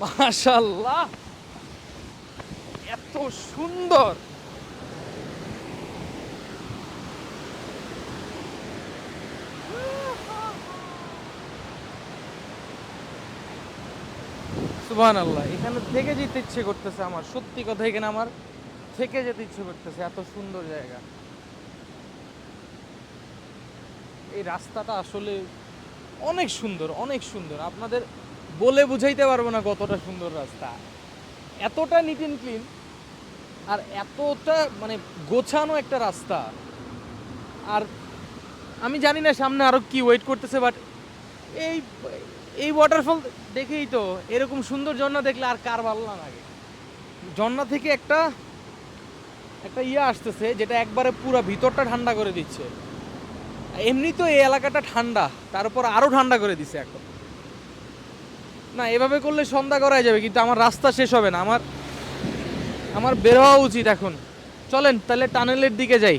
মাশাআল্লাহ, এত সুন্দর! সুবহানাল্লাহ, এখানে থেকে যেতে ইচ্ছে করতেছে আমার, সত্যি কথা, এখানে আমার থেকে যেতে ইচ্ছে করতেছে, এত সুন্দর জায়গা। এই রাস্তাটা আসলে অনেক সুন্দর, অনেক সুন্দর, আপনাদের বলে বুঝাইতে পারবো না কতটা সুন্দর রাস্তা। এতটা নিট অ্যান্ড ক্লিন, আর এতটা মানে গোছানো একটা রাস্তা। আর আমি জানি না সামনে আরো কি ওয়েট করতেছে, বাট এই এই ওয়াটারফল দেখেই তো, এরকম সুন্দর ঝর্ণা দেখলে আর কার ভালো না লাগে। ঝর্ণা থেকে একটা একটা ইয়ে আসতেছে, যেটা একবারে পুরো ভিতরটা ঠান্ডা করে দিচ্ছে। এমনি তো এই এলাকাটা ঠান্ডা, তার উপর আরো ঠান্ডা করে দিছে এখন। না, এভাবে করলে সন্ধ্যা করাই যাবে, কিন্তু আমার রাস্তা শেষ হবে না। আমার আমার বের হওয়া উচিত এখন। চলেন তাহলে টানেলের দিকে যাই।